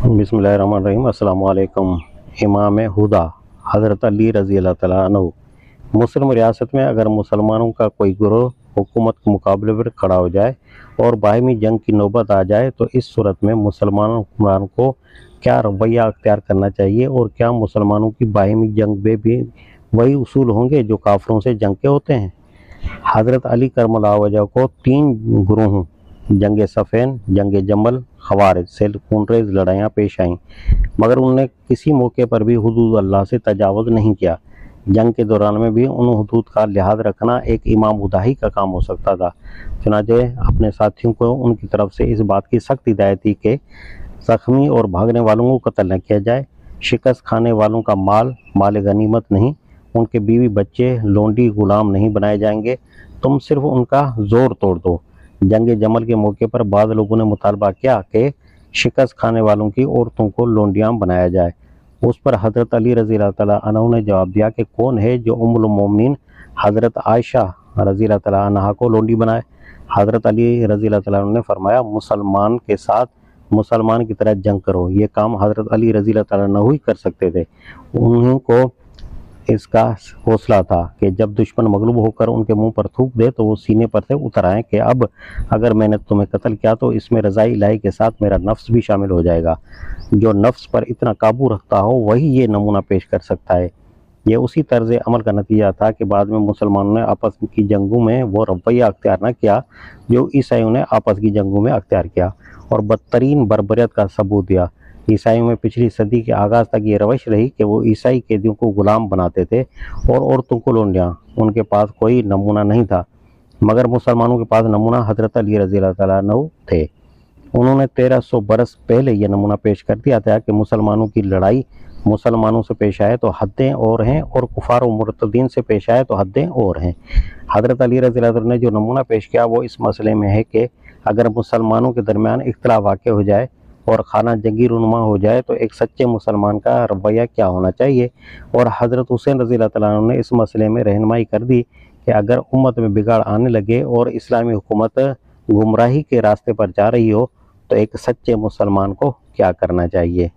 بسم اللہ الرحمن الرحیم۔ السلام علیکم۔ امام ہدا حضرت علی رضی اللہ تعالیٰ عنہ۔ مسلم ریاست میں اگر مسلمانوں کا کوئی گروہ حکومت کے مقابلے پر کھڑا ہو جائے اور باہمی جنگ کی نوبت آ جائے تو اس صورت میں مسلمانوں حکمران کو کیا رویہ اختیار کرنا چاہیے، اور کیا مسلمانوں کی باہمی جنگ میں بھی وہی اصول ہوں گے جو کافروں سے جنگ کے ہوتے ہیں؟ حضرت علی کرم اللہ وجہ کو 3 گروہوں جنگ صفین، جنگ جمل، خوارج سے خونریز لڑائیاں پیش آئیں، مگر انہوں نے کسی موقع پر بھی حدود اللہ سے تجاوز نہیں کیا۔ جنگ کے دوران میں بھی ان حدود کا لحاظ رکھنا ایک امام ہدایٰ کا کام ہو سکتا تھا۔ چنانچہ اپنے ساتھیوں کو ان کی طرف سے اس بات کی سخت ہدایت تھی کہ زخمی اور بھاگنے والوں کو قتل نہ کیا جائے، شکست کھانے والوں کا مال غنیمت نہیں، ان کے بیوی بچے لونڈی غلام نہیں بنائے جائیں گے، تم صرف ان کا زور توڑ دو۔ جنگ جمل کے موقع پر بعض لوگوں نے مطالبہ کیا کہ شکست کھانے والوں کی عورتوں کو لونڈیاں بنایا جائے۔ اس پر حضرت علی رضی اللہ تعالیٰ عنہ نے جواب دیا کہ کون ہے جو ام المومنین حضرت عائشہ رضی اللہ تعالیٰ عنہ کو لونڈی بنائے؟ حضرت علی رضی اللہ تعالیٰ عنہ نے فرمایا، مسلمان کے ساتھ مسلمان کی طرح جنگ کرو۔ یہ کام حضرت علی رضی اللہ تعالیٰ عنہ ہی کر سکتے تھے۔ انہوں کو اس کا حوصلہ تھا کہ جب دشمن مغلوب ہو کر ان کے منہ پر تھوک دے تو وہ سینے پر سے اتر آئیں کہ اب اگر میں نے تمہیں قتل کیا تو اس میں رضائے الہی کے ساتھ میرا نفس بھی شامل ہو جائے گا۔ جو نفس پر اتنا قابو رکھتا ہو وہی یہ نمونہ پیش کر سکتا ہے۔ یہ اسی طرز عمل کا نتیجہ تھا کہ بعد میں مسلمانوں نے آپس کی جنگوں میں وہ رویہ اختیار نہ کیا جو عیسائیوں نے آپس کی جنگوں میں اختیار کیا، اور بدترین بربریت کا ثبوت دیا۔ عیسائیوں میں پچھلی صدی کے آغاز تک یہ روش رہی کہ وہ عیسائی قیدیوں کو غلام بناتے تھے اور عورتوں کو لونڈیاں۔ ان کے پاس کوئی نمونہ نہیں تھا، مگر مسلمانوں کے پاس نمونہ حضرت علی رضی اللہ تعالیٰ عنہ تھے۔ انہوں نے 1300 برس پہلے یہ نمونہ پیش کر دیا تھا کہ مسلمانوں کی لڑائی مسلمانوں سے پیش آئے تو حدیں اور ہیں، اور کفار و مرتدین سے پیش آئے تو حدیں اور ہیں۔ حضرت علی رضی اللہ عنہ نے جو نمونہ پیش کیا وہ اس مسئلے میں ہے کہ اگر مسلمانوں کے درمیان اختلاف واقع ہو جائے اور خانہ جنگی رونما ہو جائے تو ایک سچے مسلمان کا رویہ کیا ہونا چاہیے، اور حضرت حسین رضی اللہ تعالیٰ عنہ نے اس مسئلے میں رہنمائی کر دی کہ اگر امت میں بگاڑ آنے لگے اور اسلامی حکومت گمراہی کے راستے پر جا رہی ہو تو ایک سچے مسلمان کو کیا کرنا چاہیے۔